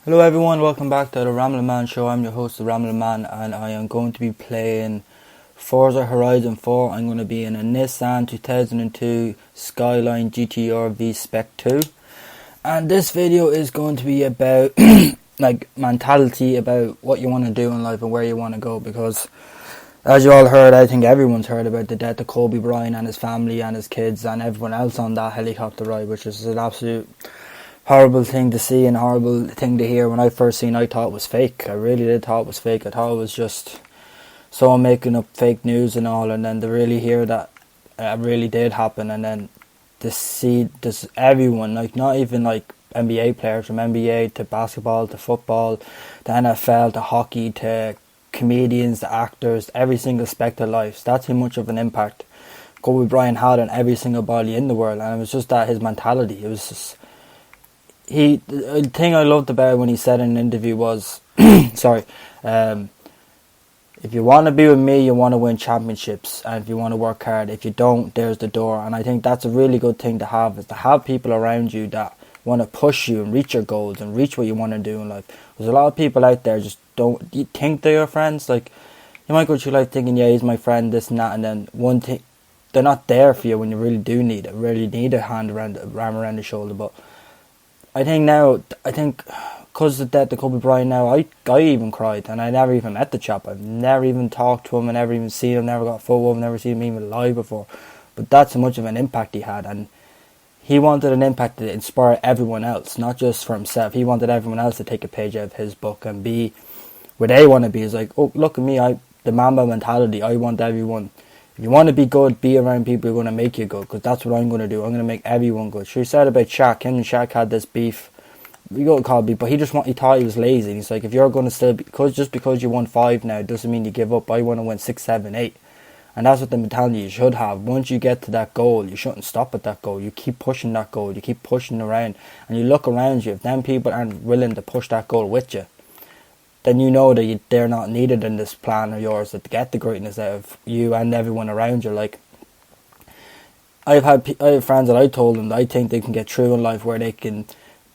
Hello everyone, welcome back to the Rambling Man Show. I'm your host, the Rambling Man, and I am going to be playing Forza Horizon 4. I'm going to be in a Nissan 2002 Skyline GTR V Spec 2. And this video is going to be about mentality, about what you want to do in life and where you want to go, because as you all heard, I think everyone's heard about the death of Kobe Bryant and his family and his kids and everyone else on that helicopter ride, which is an absolute horrible thing to see and horrible thing to hear. When I first seen, I thought it was fake. I really did thought it was fake. I thought it was just someone making up fake news and all, and then to really hear that it really did happen, and then to see this everyone, like not even like NBA players, from NBA to basketball to football to NFL to hockey to comedians to actors, every single aspect of life. That's how much of an impact Kobe Bryant had on every single body in the world, and it was just that his mentality. It was just the thing I loved about when he said in an interview was, if you want to be with me, you want to win championships, and if you want to work hard, if you don't, there's the door. And I think that's a really good thing to have, is to have people around you that want to push you and reach your goals and reach what you want to do in life. There's a lot of people out there just don't, you think they're your friends, like you might go through life thinking, yeah, he's my friend, this and that, and then one thing, they're not there for you when you really do need it, really need a hand around, a arm around the shoulder. But I think because of the death of Kobe Bryant now, I even cried, and I never even met the chap. I've never even talked to him, I never even seen him, never got a photo of him, never seen him even live before. But that's how much of an impact he had, and he wanted an impact to inspire everyone else, not just for himself. He wanted everyone else to take a page out of his book and be where they want to be. It's like, oh, look at me, the Mamba mentality. I want everyone. If you want to be good, be around people who are going to make you good, because that's what I'm going to do. I'm going to make everyone good. Sure, he said about Shaq. Him and Shaq had this beef. We got called beef, but he thought he was lazy. And he's like, if you're going to still be, because you won 5 now, doesn't mean you give up. I want to win 6, 7, 8. And that's what the mentality you should have. Once you get to that goal, you shouldn't stop at that goal. You keep pushing that goal. You keep pushing around. And you look around you. If them people aren't willing to push that goal with you, then you know that they're not needed in this plan of yours to get the greatness out of you and everyone around you. Like, I have friends that I told them that I think they can get through in life where they can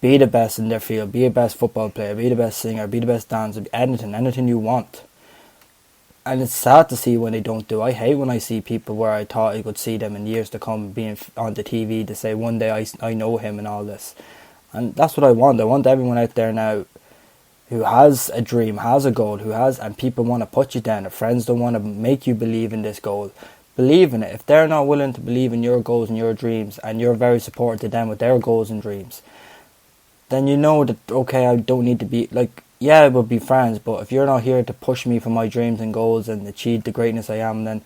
be the best in their field, be the best football player, be the best singer, be the best dancer, anything you want. And it's sad to see when they don't do. I hate when I see people where I thought I could see them in years to come being on the TV to say one day I know him and all this. And that's what I want. I want everyone out there now who has a dream, has a goal, and people want to put you down. If friends don't want to make you believe in this goal, believe in it. If they're not willing to believe in your goals and your dreams, and you're very supportive to them with their goals and dreams, then you know that, okay, I don't need to be, like, yeah, we'll be friends, but if you're not here to push me for my dreams and goals and achieve the greatness I am, then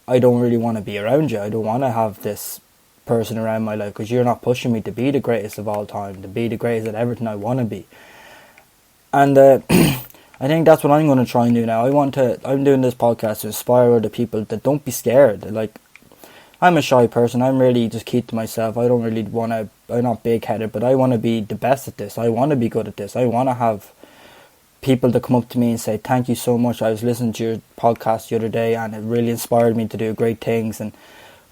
I don't really want to be around you. I don't want to have this person around my life, because you're not pushing me to be the greatest of all time, to be the greatest at everything I want to be. And I think that's what I'm going to try and do now. I'm doing this podcast to inspire other people that don't be scared. Like, I'm a shy person. I'm really just keep to myself. I don't really want to, I'm not big-headed, but I want to be the best at this. I want to be good at this. I want to have people to come up to me and say, thank you so much. I was listening to your podcast the other day and it really inspired me to do great things. And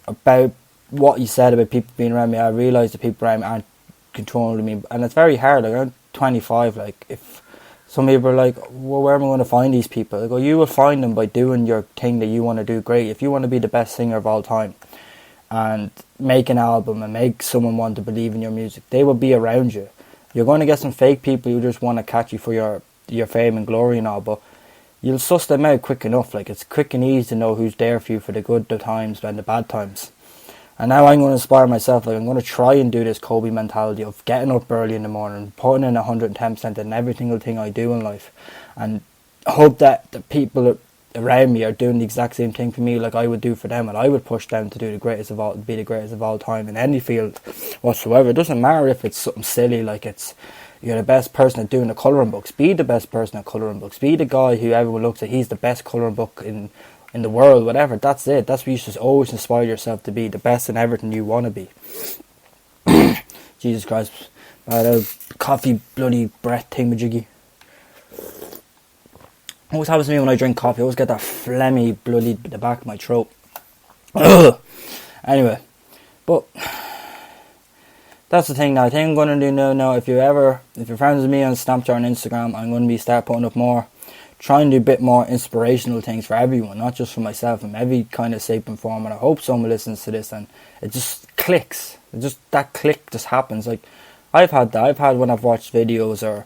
about what you said about people being around me, I realised that people around me aren't controlling me. And it's very hard. Like, I'm 25. Like, if some people are like, well, where am I going to find these people? I go, you will find them by doing your thing that you want to do great. If you want to be the best singer of all time and make an album and make someone want to believe in your music, they will be around you. You're going to get some fake people who just want to catch you for your fame and glory and all, but you'll suss them out quick enough. Like, it's quick and easy to know who's there for you for the good times and the bad times. And now I'm going to inspire myself. Like, I'm going to try and do this Kobe mentality of getting up early in the morning, putting in 110% in every single thing I do in life, and hope that the people around me are doing the exact same thing for me, like I would do for them, and I would push them to do be the greatest of all time in any field whatsoever. It doesn't matter if it's something silly, like you're the best person at doing the colouring books. Be the best person at colouring books. Be the guy who everyone looks at, he's the best colouring book in the world, whatever. That's it. That's what you should always inspire yourself to be, the best in everything you want to be. Jesus Christ. Coffee bloody breath thingamajiggy. Always happens to me when I drink coffee. I always get that phlegmy bloody the back of my throat. Anyway, but that's the thing now. I think I'm going to do now, if you're friends with me on Snapchat and Instagram, I'm going to start putting up more, try and do a bit more inspirational things for everyone, not just for myself, in every kind of shape and form. And I hope someone listens to this and it just clicks. That click just happens. Like, I've had that. I've had when I've watched videos or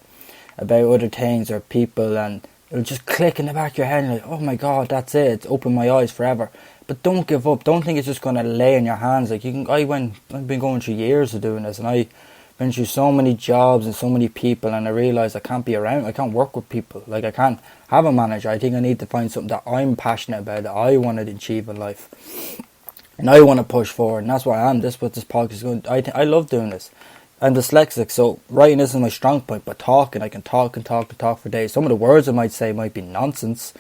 about other things or people, and it'll just click in the back of your head and you're like, oh my god, that's it. It's opened my eyes forever. But don't give up. Don't think it's just going to lay in your hands. Like, I've been going through years of doing this, and I've been through so many jobs and so many people, and I realised I can't work with people. Like, I can't have a manager. I think I need to find something that I'm passionate about, that I want to achieve in life. And I want to push forward, and that's what I am. This is what this podcast is going. I love doing this. I'm dyslexic, so writing isn't my strong point, but talking, I can talk and talk and talk for days. Some of the words I might say might be nonsense,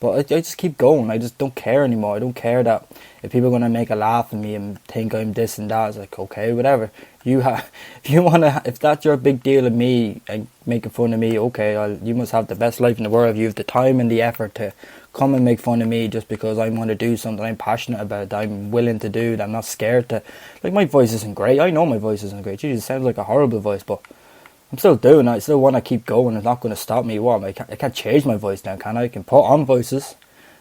but I just keep going. I just don't care anymore. I don't care that if people are going to make a laugh at me and think I'm this and that. It's like, okay, whatever. If that's your big deal of me and making fun of me, okay, you must have the best life in the world. You have the time and the effort to come and make fun of me just because I want to do something I'm passionate about, that I'm willing to do, that I'm not scared to. Like, my voice isn't great. I know my voice isn't great. It sounds like a horrible voice, but I'm still doing it. I still want to keep going. It's not going to stop me. I can't change my voice now, can I? I can put on voices,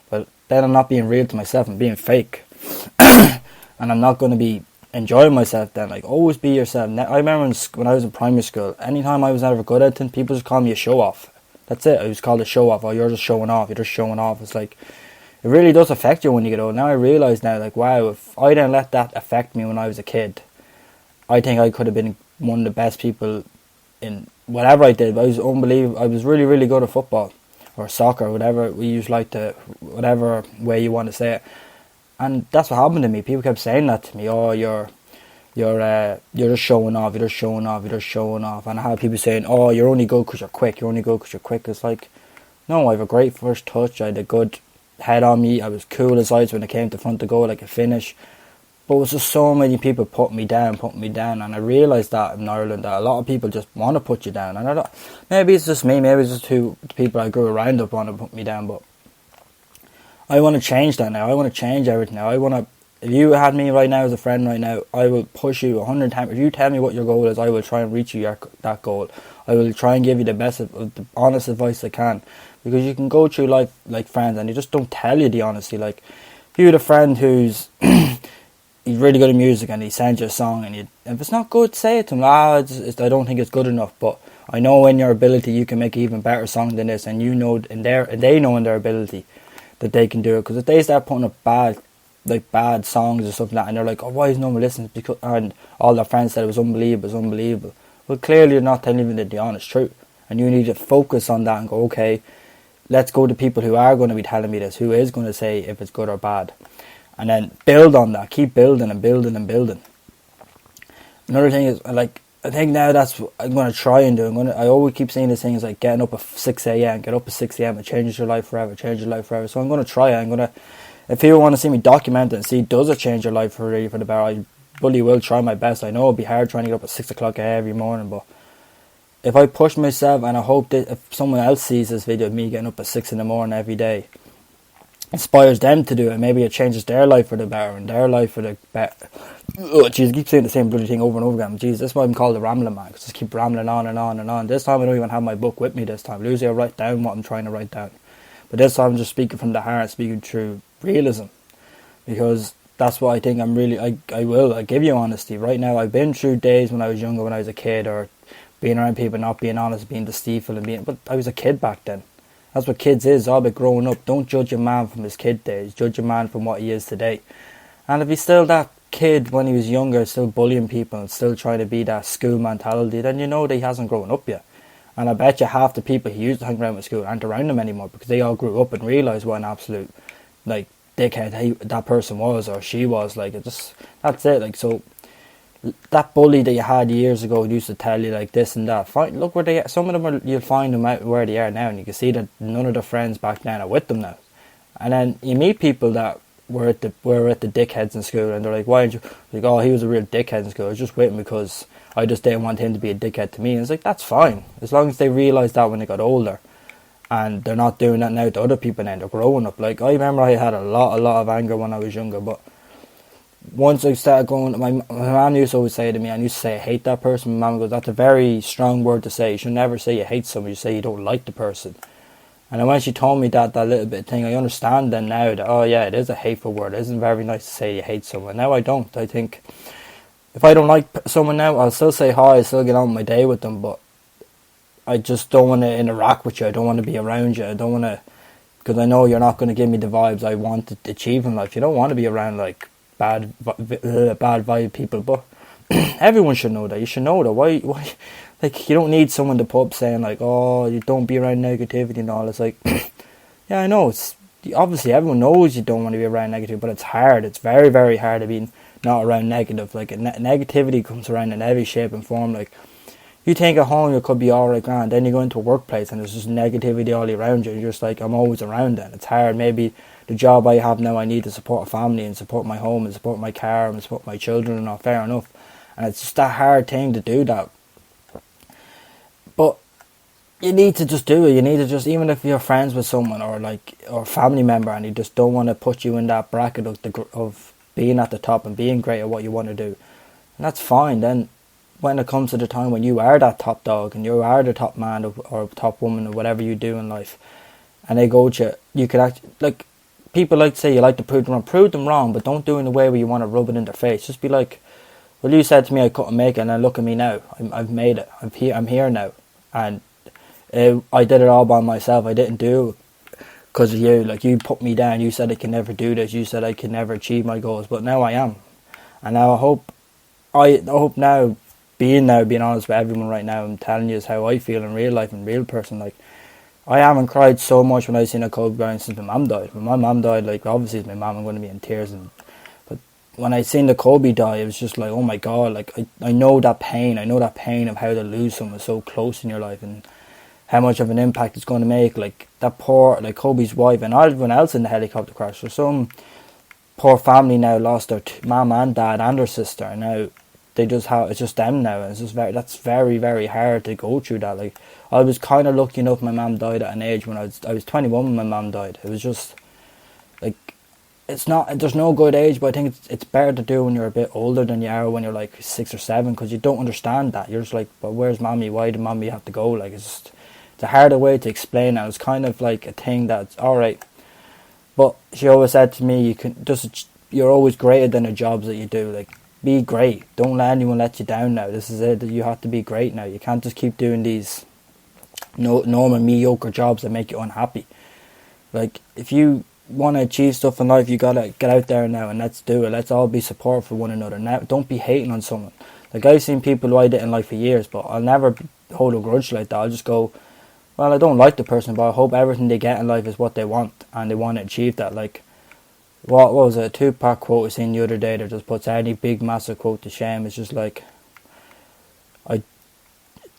but then I'm not being real to myself. I'm being fake. And I'm not going to be enjoying myself then. Like, always be yourself. I remember when I was in primary school, anytime I was ever good at anything, people just called me a show-off. That's it. I was called a show-off. Oh, you're just showing off. You're just showing off. It's like, it really does affect you when you get old. Now I realise now, like, wow, if I didn't let that affect me when I was a kid, I think I could have been one of the best people in whatever I did. I was unbelievable. I was really, really good at football or soccer, whatever whatever way you want to say it. And that's what happened to me. People kept saying that to me. Oh, you're just showing off. You're just showing off. You're just showing off. And I had people saying, oh, you're only good because you're quick. You're only good because you're quick. It's like, no, I have a great first touch. I had a good head on me. I was cool as ice when it came to front to goal. I could finish. But it was just so many people put me down. And I realised that in Ireland, that a lot of people just want to put you down. And maybe it's just me. Maybe it's just who the people I grew around up want to put me down. But I want to change that now. I want to change everything now. If you had me right now as a friend right now, I will push you 100 times. If you tell me what your goal is, I will try and reach you that goal. I will try and give you the best, the honest advice I can. Because you can go through life like friends and they just don't tell you the honesty. Like, if you had a friend who's he's really good at music and he sends you a song, and if it's not good, say it to him. I don't think it's good enough, but I know in your ability you can make an even better song than this, and you know and they know in their ability that they can do it. Because if they start putting up bad songs or something like that, and they're like, oh, why is no one listening? Because, and all their friends said it was unbelievable. Well, clearly you're not telling them the honest truth, and you need to focus on that and go, okay, let's go to people who are going to be telling me this, who is going to say if it's good or bad, and then build on that. Keep building and building and building. Another thing is, like, I think now that's what I'm going to try and do. I always keep saying this thing is like getting up at 6 a.m. Get up at 6 a.m. It changes your life forever. So I'm going to try it. If people want to see me document it and see, does it change your life for the better, I really will try my best. I know it'll be hard trying to get up at 6 o'clock every morning, but if I push myself, and I hope that if someone else sees this video of me getting up at 6 in the morning every day, inspires them to do it, maybe it changes their life for the better and their life for the better. Oh, jeez, I keep saying the same bloody thing over and over again. Jeez, that's why I'm called the rambling man, because I just keep rambling on and on and on. This time I don't even have my book with me this time. Usually I write down what I'm trying to write down. But this time I'm just speaking from the heart, speaking through realism. Because that's what I think I'm really, I give you honesty. Right now, I've been through days when I was younger, when I was a kid, or being around people not being honest, being deceitful, but I was a kid back then. That's what kids is, all about growing up. Don't judge a man from his kid days. Judge a man from what he is today. And if he's still that kid when he was younger, still bullying people and still trying to be that school mentality, then you know that he hasn't grown up yet. And I bet you half the people he used to hang around with school aren't around him anymore, because they all grew up and realised what an absolute, like, dickhead that person was or she was. Like, that's it. Like, so that bully that you had years ago used to tell you like this and that. Fine, look where they are. Some of them you'll find them out where they are now, and you can see that none of their friends back then are with them now. And then you meet people that were at the dickheads in school, and they're like, why aren't you? Like, oh, he was a real dickhead in school. I was just with him because I just didn't want him to be a dickhead to me. And it's like, that's fine, as long as they realised that when they got older, and they're not doing that now to other people. Now they're growing up. Like, I remember I had a lot of anger when I was younger, but once I started going, my mum used to always say to me, I used to say I hate that person. My mum goes, that's a very strong word to say. You should never say you hate someone. You say you don't like the person. And then when she told me that little bit thing, I understand then now that, oh yeah, it is a hateful word. It isn't very nice to say you hate someone. Now I don't. I think if I don't like someone now, I'll still say hi, I'll still get on with my day with them, but I just don't want to interact with you. I don't want to be around you. I don't want to, because I know you're not going to give me the vibes I want to achieve in life. You don't want to be around like bad vibe people, but everyone should know that. You should know that. Why, like, you don't need someone to put up saying like, oh, you don't be around negativity and all. It's like, yeah, I know. It's obviously everyone knows you don't want to be around negativity, but it's hard. It's very, very hard to be not around negative. Like, negativity comes around in every shape and form. Like, you think at home you could be alright, grand, then you go into a workplace and there's just negativity all around you. You're just like, I'm always around it. It's hard. Maybe the job I have now, I need to support a family and support my home and support my car and support my children and all, fair enough. And it's just a hard thing to do that. But you need to just do it. You need to just, even if you're friends with someone or a family member and you just don't want to put you in that bracket of being at the top and being great at what you want to do, and that's fine. Then when it comes to the time when you are that top dog and you are the top man or top woman or whatever you do in life, and they go to you could actually, like, people like to say you like to prove them wrong, but don't do it in a way where you want to rub it in their face. Just be like, well, you said to me I couldn't make it, and then look at me now. I've made it. I'm here now, and I did it all by myself. I didn't do it because of you. Like, you put me down. You said I can never do this. You said I could never achieve my goals, but now I am. And now I hope now, being honest with everyone right now, I'm telling you is how I feel in real life, in real person. Like, I haven't cried so much when I seen a Kobe Bryant since my mum died. When my mum died, like, obviously it's my mum, I'm going to be in tears. But when I seen the Kobe die, it was just like, oh my God, like, I know that pain. I know that pain of how to lose someone so close in your life and how much of an impact it's going to make. Like, that poor, like, Kobe's wife and everyone else in the helicopter crash. So some poor family now lost their mum and dad and their sister, and now they just have, it's just them now, and it's just that's very, very hard to go through that. Like, I was kind of lucky enough my mum died at an age when I was 21 when my mum died. It was just like, it's not, there's no good age, but I think it's better to do when you're a bit older than you are when you're like 6 or 7, because you don't understand that. You're just like, but where's mommy? Why did mommy have to go? Like, it's a harder way to explain it. It's kind of like a thing that's alright, but she always said to me, you're always greater than the jobs that you do. Like, be great. Don't let anyone let you down now. This is it. You have to be great now. You can't just keep doing these normal mediocre jobs that make you unhappy. Like, if you want to achieve stuff in life, you gotta get out there now and let's do it. Let's all be support for one another. Now, don't be hating on someone. Like, I've seen people who I didn't like for years, but I'll never hold a grudge like that. I'll just go, well, I don't like the person, but I hope everything they get in life is what they want and they want to achieve that. Like, what was it, a Tupac quote I seen the other day that just puts any big massive quote to shame. It's just like,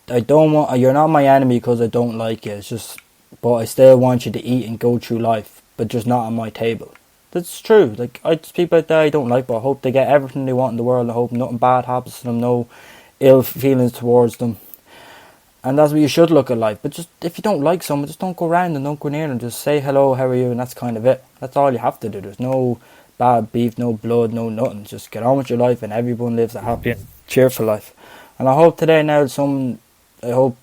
I don't want, you're not my enemy because I don't like you. It's just, but I still want you to eat and go through life, but just not on my table. That's true. Like, people out there I don't like, but I hope they get everything they want in the world. I hope nothing bad happens to them, no ill feelings towards them. And that's what you should look at life. But just, if you don't like someone, just don't go around and don't go near them. Just say hello, how are you, and that's kind of it. That's all you have to do. There's no bad beef, no blood, no nothing. Just get on with your life and everyone lives a happy and cheerful life. And I hope today now I hope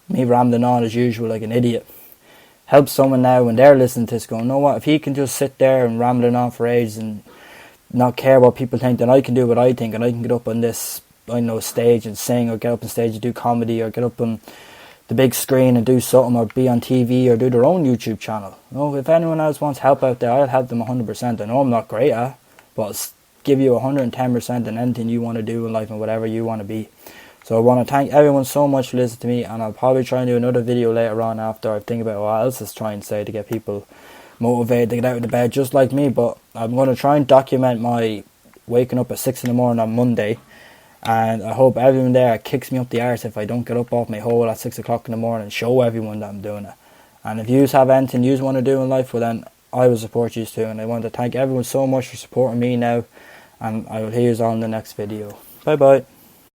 me rambling on as usual like an idiot helps someone now when they're listening to this going, you know what, if he can just sit there and rambling on for ages and not care what people think, then I can do what I think, and I can get up on this, I know, stage and sing, or get up on stage and do comedy, or get up on the big screen and do something, or be on TV, or do their own YouTube channel. You know, if anyone else wants help out there, I'll help them 100%. I know I'm not great at, but I'll give you 110% in anything you want to do in life and whatever you want to be. So I want to thank everyone so much for listening to me, and I'll probably try and do another video later on after I think about what else is trying to say to get people motivated to get out of bed just like me. But I'm going to try and document my waking up at 6 in the morning on Monday, and I hope everyone there kicks me up the arse if I don't get up off my hole at 6 o'clock in the morning and show everyone that I'm doing it. And if you have anything you want to do in life, well then I will support you too. And I want to thank everyone so much for supporting me now, and I will hear you all in the next video. Bye bye.